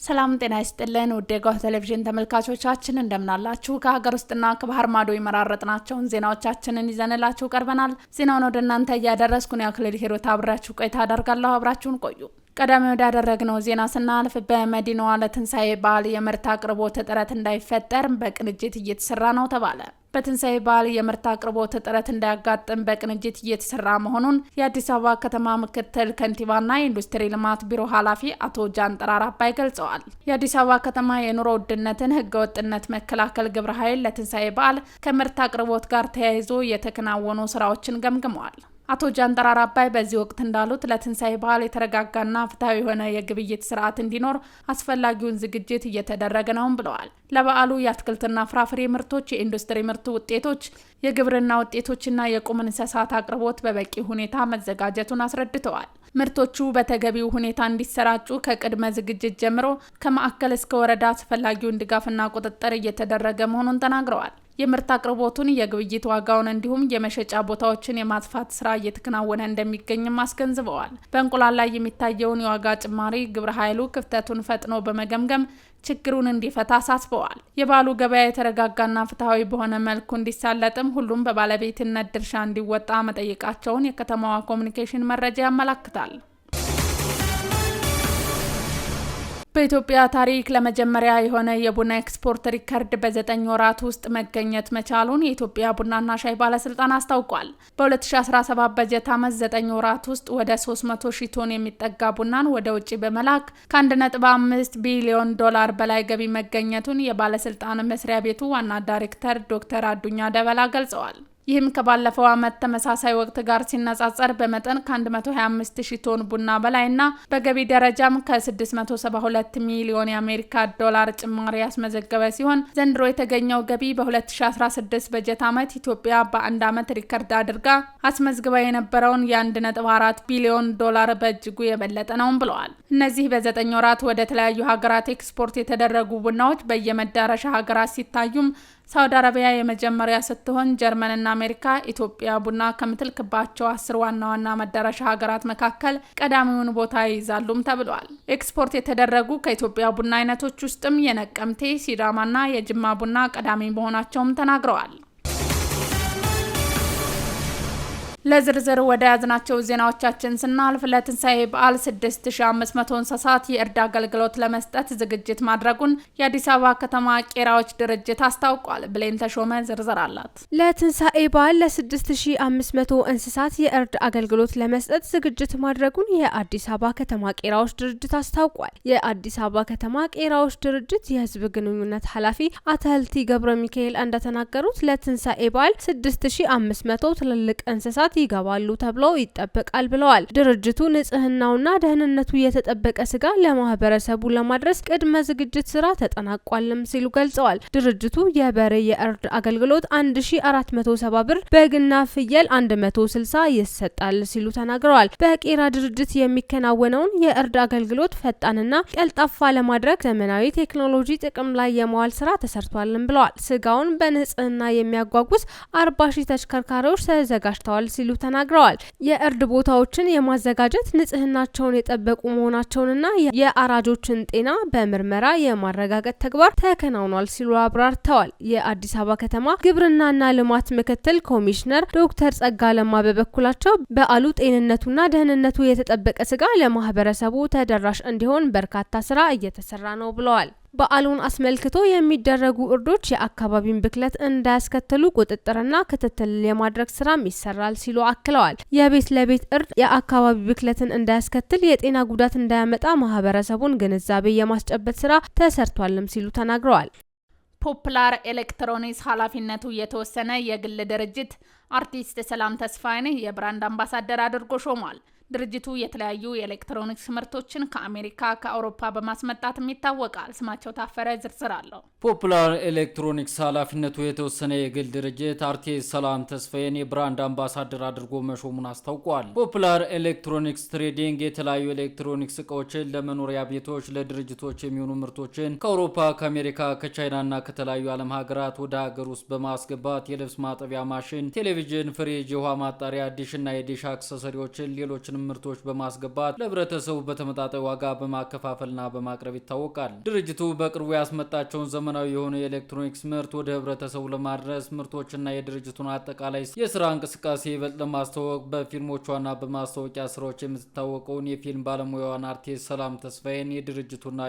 ሰላም ጤና ይስጥልን ውድ የጎህ ቴሌቪዥን ተመልካቾቻችን እንደምናላችሁ ከሀገር ውስጥና ከባህር ማዶ የመራረጥናቸውን ዜናዎቻችንን ይዘንላችሁ ቀርበናል። ዜናውን ወደ እናንተ እያደረስኩ ነው አክሊል ሂሩት አብራችሁ ቆይታ አደርጋለሁ። አብራችሁን ቆዩ። ቀዳሚ ወዳደረግነው ዜና ስናልፍ በመዲናዋ ለትንሳኤ በዓል የምርት አቅርቦት እጥረት እንዳይፈጠር በቅንጅት እየተሰራ ነው ተባለ። በትንሳኤ በዓል የምርት አቅርቦት እጥረት እንዳያጋጥም በቅንጅት እየተሰራ መሆኑን የአዲስ አበባ ከተማ ምክትል ከንቲባና የኢንዱስትሪ ልማት ቢሮ ኃላፊ አቶ ጃንጥራር አባይ ገልጸዋል። የአዲስ አበባ ከተማ የኑሮ ውድነትን ህገወጥነት መከላከል ግብረ ኃይል ለትንሳኤ በዓል ከምርት አቅርቦት ጋር ተያይዞ የተከናወኑ ስራዎችን ገምግመዋል። አቶ ጃንጥራር አባይ በዚህ ወቅት እንዳሉት ለትንሳኤ በዓል የተረጋጋና ፍትሃዊ የሆነ የግብይት ስርዓት እንዲኖር አስፈላጊውን ዝግጅት እየተደረገ ነውም ብለዋል። ለበዓሉ የአትክልትና ፍራፍሬ ምርቶች፣ የኢንዱስትሪ ምርት ውጤቶች፣ የግብርና ውጤቶችና የቁም እንስሳት አቅርቦት በበቂ ሁኔታ መዘጋጀቱን አስረድተዋል። ምርቶቹ በተገቢው ሁኔታ እንዲሰራጩ ከቅድመ ዝግጅት ጀምሮ ከማዕከል እስከ ወረዳ አስፈላጊውን ድጋፍና ቁጥጥር እየተደረገ መሆኑን ተናግረዋል። የምርት አቅርቦቱን፣ የግብይት ዋጋውን እንዲሁም የመሸጫ ቦታዎችን የማስፋት ስራ እየተከናወነ እንደሚገኝም አስገንዝበዋል። በእንቁላል ላይ የሚታየውን የዋጋ ጭማሪ ግብረ ኃይሉ ክፍተቱን ፈጥኖ በመገምገም ችግሩን እንዲፈታ አሳስበዋል። የበዓሉ ገበያ የተረጋጋና ፍትሃዊ በሆነ መልኩ እንዲሳለጥም ሁሉም በባለቤትነት ድርሻ እንዲወጣ መጠየቃቸውን የከተማዋ ኮሚኒኬሽን መረጃ ያመላክታል። በኢትዮጵያ ታሪክ ለመጀመሪያ የሆነ የቡና ኤክስፖርት ሪከርድ በ9 ወራት ውስጥ መገኘት መቻሉን የኢትዮጵያ ቡናና ሻይ ባለስልጣን አስታውቋል። በ2017 በጀት ዓመት 9 ወራት ውስጥ ወደ 300 ሺህ ቶን የሚጠጋ ቡናን ወደ ውጭ በመላክ ከ1.5 ቢሊዮን ዶላር በላይ ገቢ መገኘቱን የባለስልጣን መስሪያ ቤቱ ዋና ዳይሬክተር ዶክተር አዱኛ ደበላ ገልጸዋል። ይህም ከባለፈው ዓመት ተመሳሳይ ወቅት ጋር ሲነጻጸር በመጠን ከ125 ሺህ ቶን ቡና በላይና በገቢ ደረጃም ከ672 ሚሊዮን የአሜሪካ ዶላር ጭማሪ ያስመዘገበ ሲሆን ዘንድሮ የተገኘው ገቢ በ2016 በጀት ዓመት ኢትዮጵያ በአንድ ዓመት ሪከርድ አድርጋ አስመዝግባ የነበረውን የ1.4 ቢሊዮን ዶላር በእጅጉ የበለጠ ነውም ብለዋል። እነዚህ በ9 ወራት ወደ ተለያዩ ሀገራት ኤክስፖርት የተደረጉ ቡናዎች በየመዳረሻ ሀገራት ሲታዩም ሳውዲ አረቢያ የመጀመሪያ ስትሆን ጀርመንና አሜሪካ ኢትዮጵያ ቡና ከምትልክባቸው 10 ዋና ዋና መዳረሻ ሀገራት መካከል ቀዳሚውን ቦታ ይይዛሉም ተብሏል። ኤክስፖርት የተደረጉ ከኢትዮጵያ ቡና አይነቶች ውስጥም የነቀምቴ፣ ሲዳማና የጅማ ቡና ቀዳሚ መሆናቸውም ተናግረዋል። ለዝርዝር ወደ ያዝናቸው ዜናዎቻችን ስናልፍ ለትንሳኤ በዓል 6500 እንስሳት የእርድ አገልግሎት ለመስጠት ዝግጅት ማድረጉን የአዲስ አበባ ከተማ ቄራዎች ድርጅት አስታውቋል። ብሌን ተሾመ ዝርዝር አላት። ለትንሳኤ በዓል ለ6500 እንስሳት የእርድ አገልግሎት ለመስጠት ዝግጅት ማድረጉን የአዲስ አበባ ከተማ ቄራዎች ድርጅት አስታውቋል። የአዲስ አበባ ከተማ ቄራዎች ድርጅት የህዝብ ግንኙነት ኃላፊ አተልቲ ገብረ ሚካኤል እንደተናገሩት ለትንሳኤ በዓል 6500 ትልልቅ እንስሳት ይገባሉ ተብሎ ይጠበቃል ብለዋል። ድርጅቱ ንጽህናውና ደህንነቱ የተጠበቀ ስጋ ለማህበረሰቡ ለማድረስ ቅድመ ዝግጅት ስራ ተጠናቋልም ሲሉ ገልጸዋል። ድርጅቱ የበሬ የእርድ አገልግሎት 1470 ብር፣ በግና ፍየል 160 ይሰጣል ሲሉ ተናግረዋል። በቄራ ድርጅት የሚከናወነውን የእርድ አገልግሎት ፈጣንና ቀልጣፋ ለማድረግ ዘመናዊ ቴክኖሎጂ ጥቅም ላይ የመዋል ስራ ተሰርቷልም ብለዋል። ስጋውን በንጽህና የሚያጓጉዝ 40 ሺህ ተሽከርካሪዎች ተዘጋጅተዋል ሲሉ ተናግረዋል። የእርድ ቦታዎችን የማዘጋጀት ንጽህናቸውን የጠበቁ መሆናቸውንና የአራጆችን ጤና በምርመራ የማረጋገጥ ተግባር ተከናውኗል ሲሉ አብራርተዋል። የአዲስ አበባ ከተማ ግብርናና ልማት ምክትል ኮሚሽነር ዶክተር ጸጋ ለማ በበኩላቸው በዓሉ ጤንነቱና ደህንነቱ የተጠበቀ ስጋ ለማህበረሰቡ ተደራሽ እንዲሆን በርካታ ስራ እየተሰራ ነው ብለዋል። በዓሉን አስመልክቶ የሚደረጉ እርዶች የአካባቢን ብክለት እንዳያስከትሉ ቁጥጥርና ክትትል የማድረግ ስራም ይሰራል ሲሉ አክለዋል። የቤት ለቤት እርድ የአካባቢ ብክለትን እንዳያስከትል፣ የጤና ጉዳት እንዳያመጣ ማህበረሰቡን ግንዛቤ የማስጨበጥ ስራ ተሰርቷልም ሲሉ ተናግረዋል። ፖፕላር ኤሌክትሮኒክስ ኃላፊነቱ የተወሰነ የግል ድርጅት አርቲስት ሰላም ተስፋዬን የብራንድ አምባሳደር አድርጎ ሾሟል። ድርጅቱ የተለያዩ የኤሌክትሮኒክስ ምርቶችን ከአሜሪካ ከአውሮፓ በማስመጣትም ይታወቃል። ስማቸው ታፈረ ዝርዝር አለው። ፖፕላር ኤሌክትሮኒክስ ኃላፊነቱ የተወሰነ የግል ድርጅት አርቲስት ሰላም ተስፋዬን የብራንድ አምባሳደር አድርጎ መሾሙን አስታውቋል። ፖፕላር ኤሌክትሮኒክስ ትሬዲንግ የተለያዩ ኤሌክትሮኒክስ እቃዎችን ለመኖሪያ ቤቶች፣ ለድርጅቶች የሚሆኑ ምርቶችን ከአውሮፓ፣ ከአሜሪካ፣ ከቻይናና ከተለያዩ ዓለም ሀገራት ወደ ሀገር ውስጥ በማስገባት የልብስ ማጠቢያ ማሽን፣ ቴሌቪዥን፣ ፍሪጅ፣ የውሃ ማጣሪያ፣ ዲሽና የዲሽ አክሰሰሪዎችን ሌሎችን ምርቶች በማስገባት ለህብረተሰቡ በተመጣጣኝ ዋጋ በማከፋፈልና በማቅረብ ይታወቃል። ድርጅቱ በቅርቡ ያስመጣቸውን ዘመናዊ የሆኑ የኤሌክትሮኒክስ ምርት ወደ ህብረተሰቡ ለማድረስ ምርቶችና የድርጅቱን አጠቃላይ የስራ እንቅስቃሴ ይበልጥ ለማስተዋወቅ በፊልሞቿና በማስታወቂያ ስራዎች የምትታወቀውን የፊልም ባለሙያዋን አርቲስት ሰላም ተስፋዬን የድርጅቱና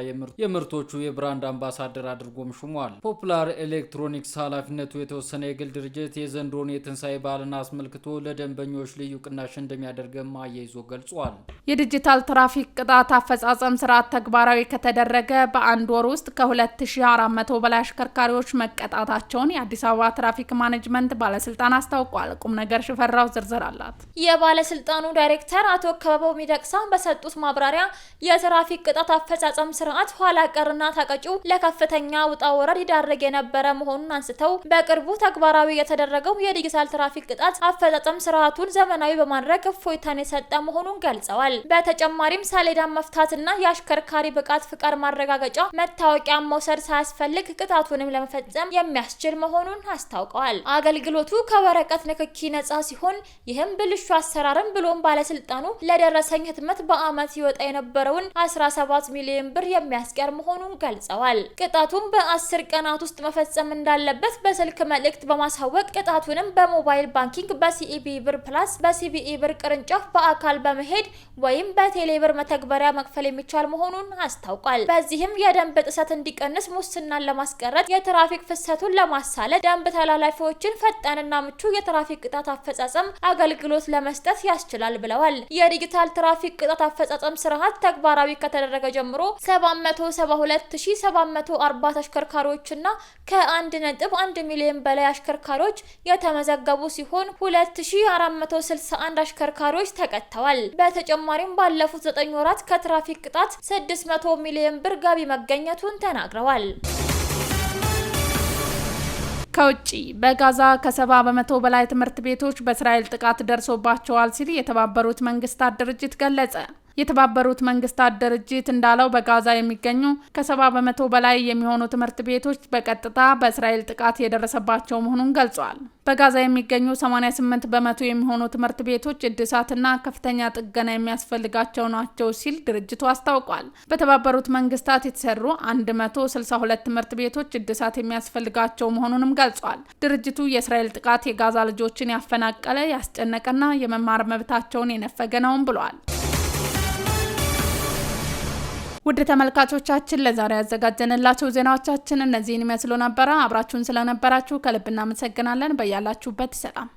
የምርቶቹ የብራንድ አምባሳደር አድርጎም ሹሟል። ፖፑላር ኤሌክትሮኒክስ ኃላፊነቱ የተወሰነ የግል ድርጅት የዘንድሮን የትንሳኤ በዓልን አስመልክቶ ለደንበኞች ልዩ ቅናሽ እንደሚያደርግም አያይዞ ገልጿል። የዲጂታል ትራፊክ ቅጣት አፈጻጸም ስርዓት ተግባራዊ ከተደረገ በአንድ ወር ውስጥ ከ2400 በላይ አሽከርካሪዎች መቀጣታቸውን የአዲስ አበባ ትራፊክ ማኔጅመንት ባለስልጣን አስታውቋል። ቁም ነገር ሽፈራው ዝርዝር አላት። የባለስልጣኑ ዳይሬክተር አቶ ከበበው ሚደቅሳ በሰጡት ማብራሪያ የትራፊክ ቅጣት አፈጻጸም ስርዓት ኋላ ቀርና ተቀጪው ለከፍተኛ ውጣ ወረድ ይዳረግ የነበረ መሆኑን አንስተው በቅርቡ ተግባራዊ የተደረገው የዲጂታል ትራፊክ ቅጣት አፈጻጸም ስርዓቱን ዘመናዊ በማድረግ እፎይታን የሰጠ መሆኑን ገልጸዋል። በተጨማሪም ሰሌዳን መፍታትና የአሽከርካሪ ብቃት ፍቃድ ማረጋገጫ መታወቂያ መውሰድ ሳያስፈልግ ቅጣቱንም ለመፈጸም የሚያስችል መሆኑን አስታውቀዋል። አገልግሎቱ ከወረቀት ንክኪ ነጻ ሲሆን ይህም ብልሹ አሰራርን ብሎም ባለስልጣኑ ለደረሰኝ ህትመት በአመት ይወጣ የነበረውን 17 ሚሊዮን ብር የሚያስቀር መሆኑን ገልጸዋል። ቅጣቱን በ10 ቀናት ውስጥ መፈጸም እንዳለበት በስልክ መልእክት በማሳወቅ ቅጣቱንም በሞባይል ባንኪንግ በሲኢቢ ብር ፕላስ በሲቢኢ ብር ቅርንጫፍ በአካል በመሄድ ወይም በቴሌብር መተግበሪያ መክፈል የሚቻል መሆኑን አስታውቋል። በዚህም የደንብ ጥሰት እንዲቀንስ፣ ሙስናን ለማስቀረት፣ የትራፊክ ፍሰቱን ለማሳለጥ ደንብ ተላላፊዎችን ፈጣንና ምቹ የትራፊክ ቅጣት አፈጻጸም አገልግሎት ለመስጠት ያስችላል ብለዋል። የዲጂታል ትራፊክ ቅጣት አፈጻጸም ስርዓት ተግባራዊ ከተደረገ ጀምሮ 772740 ተሽከርካሪዎችና ከ1.1 ሚሊዮን በላይ አሽከርካሪዎች የተመዘገቡ ሲሆን 2461 አሽከርካሪዎች ተቀጥተዋል። በተጨማሪም ባለፉት 9 ወራት ከትራፊክ ቅጣት 600 ሚሊዮን ብር ገቢ መገኘቱን ተናግረዋል። ከውጪ በጋዛ ከ70 በመቶ በላይ ትምህርት ቤቶች በእስራኤል ጥቃት ደርሶባቸዋል ሲል የተባበሩት መንግስታት ድርጅት ገለጸ። የተባበሩት መንግስታት ድርጅት እንዳለው በጋዛ የሚገኙ ከ70 በመቶ በላይ የሚሆኑ ትምህርት ቤቶች በቀጥታ በእስራኤል ጥቃት የደረሰባቸው መሆኑን ገልጿል። በጋዛ የሚገኙ 88 በመቶ የሚሆኑ ትምህርት ቤቶች እድሳትና ከፍተኛ ጥገና የሚያስፈልጋቸው ናቸው ሲል ድርጅቱ አስታውቋል። በተባበሩት መንግስታት የተሰሩ 162 ትምህርት ቤቶች እድሳት የሚያስፈልጋቸው መሆኑንም ገልጿል። ድርጅቱ የእስራኤል ጥቃት የጋዛ ልጆችን ያፈናቀለ፣ ያስጨነቀና የመማር መብታቸውን የነፈገ ነውም ብሏል። ውድ ተመልካቾቻችን ለዛሬ ያዘጋጀንላችሁ ዜናዎቻችን እነዚህን ይመስሉ ነበር። አብራችሁን ስለነበራችሁ ከልብ እናመሰግናለን። በያላችሁበት ሰላም